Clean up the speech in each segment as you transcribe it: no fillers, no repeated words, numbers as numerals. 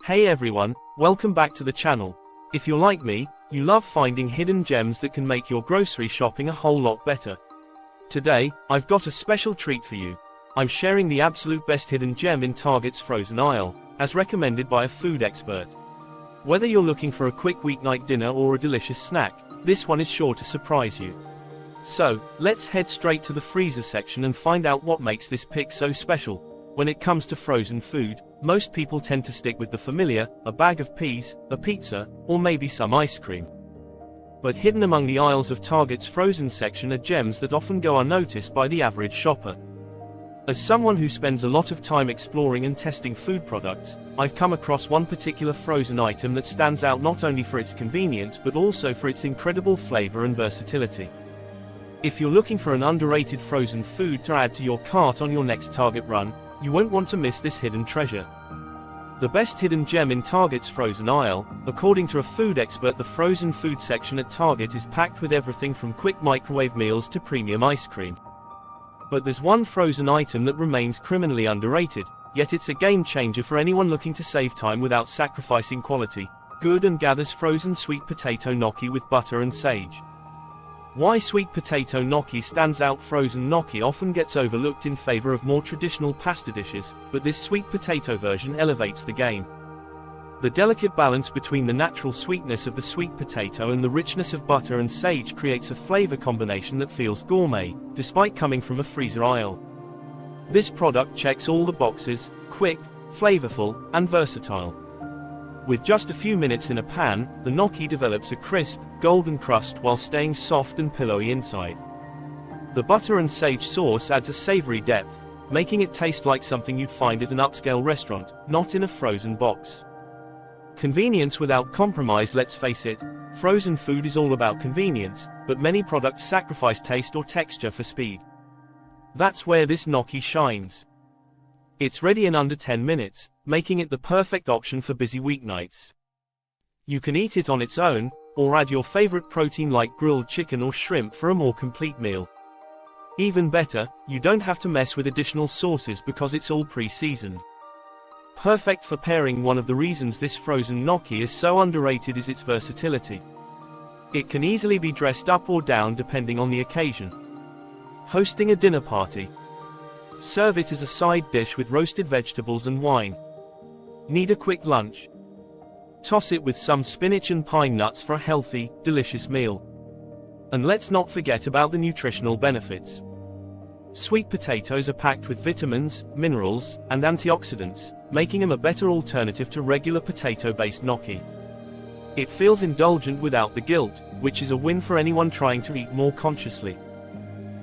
Hey everyone, welcome back to the channel. If you're like me, you love finding hidden gems that can make your grocery shopping a whole lot better. Today, I've got a special treat for you. I'm sharing the absolute best hidden gem in Target's frozen aisle, as recommended by a food expert. Whether you're looking for a quick weeknight dinner or a delicious snack, this one is sure to surprise you. So, let's head straight to the freezer section and find out what makes this pick so special. When it comes to frozen food, most people tend to stick with the familiar, a bag of peas, a pizza, or maybe some ice cream. But hidden among the aisles of Target's frozen section are gems that often go unnoticed by the average shopper. As someone who spends a lot of time exploring and testing food products, I've come across one particular frozen item that stands out not only for its convenience but also for its incredible flavor and versatility. If you're looking for an underrated frozen food to add to your cart on your next Target run, you won't want to miss this hidden treasure. The best hidden gem in Target's frozen aisle, according to a food expert. The frozen food section at Target is packed with everything from quick microwave meals to premium ice cream. But there's one frozen item that remains criminally underrated, yet it's a game changer for anyone looking to save time without sacrificing quality. Good & Gather's frozen sweet potato gnocchi with butter and sage. Why sweet potato gnocchi stands out? Frozen gnocchi often gets overlooked in favor of more traditional pasta dishes, but this sweet potato version elevates the game. The delicate balance between the natural sweetness of the sweet potato and the richness of butter and sage creates a flavor combination that feels gourmet, despite coming from a freezer aisle. This product checks all the boxes: quick, flavorful, and versatile. With just a few minutes in a pan, the gnocchi develops a crisp, golden crust while staying soft and pillowy inside. The butter and sage sauce adds a savory depth, making it taste like something you'd find at an upscale restaurant, not in a frozen box. Convenience without compromise. Let's face it, frozen food is all about convenience, but many products sacrifice taste or texture for speed. That's where this gnocchi shines. It's ready in under 10 minutes, making it the perfect option for busy weeknights. You can eat it on its own, or add your favorite protein like grilled chicken or shrimp for a more complete meal. Even better, you don't have to mess with additional sauces because it's all pre-seasoned. Perfect for pairing. One of the reasons this frozen gnocchi is so underrated is its versatility. It can easily be dressed up or down depending on the occasion. Hosting a dinner party. Serve it as a side dish with roasted vegetables and wine. Need a quick lunch? Toss it with some spinach and pine nuts for a healthy, delicious meal. And let's not forget about the nutritional benefits. Sweet potatoes are packed with vitamins, minerals, and antioxidants, making them a better alternative to regular potato-based gnocchi. It feels indulgent without the guilt, which is a win for anyone trying to eat more consciously.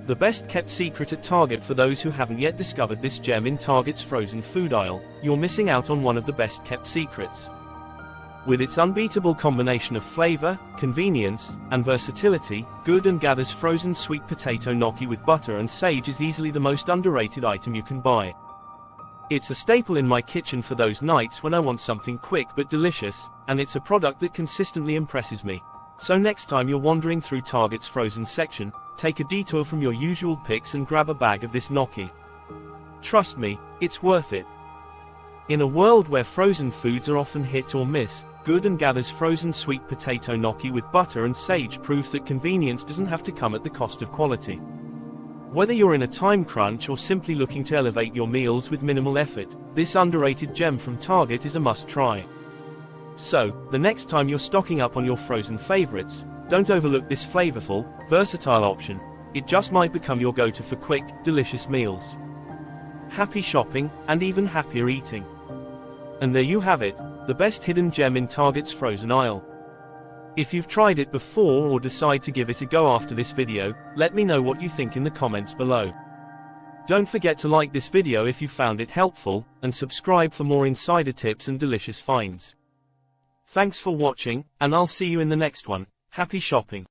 The best kept secret at Target. For those who haven't yet discovered this gem in Target's frozen food aisle, you're missing out on one of the best kept secrets. With its unbeatable combination of flavor, convenience, and versatility, Good & Gather's frozen sweet potato gnocchi with butter and sage is easily the most underrated item you can buy. It's a staple in my kitchen for those nights when I want something quick but delicious, and it's a product that consistently impresses me. So next time you're wandering through Target's frozen section, take a detour from your usual picks and grab a bag of this gnocchi. Trust me, it's worth it. In a world where frozen foods are often hit or miss, Good & Gather's frozen sweet potato gnocchi with butter and sage proves that convenience doesn't have to come at the cost of quality. Whether you're in a time crunch or simply looking to elevate your meals with minimal effort, this underrated gem from Target is a must-try. So, the next time you're stocking up on your frozen favorites, don't overlook this flavorful, versatile option. It just might become your go-to for quick, delicious meals. Happy shopping, and even happier eating. And there you have it, the best hidden gem in Target's frozen aisle. If you've tried it before or decide to give it a go after this video, let me know what you think in the comments below. Don't forget to like this video if you found it helpful, and subscribe for more insider tips and delicious finds. Thanks for watching, and I'll see you in the next one. Happy shopping.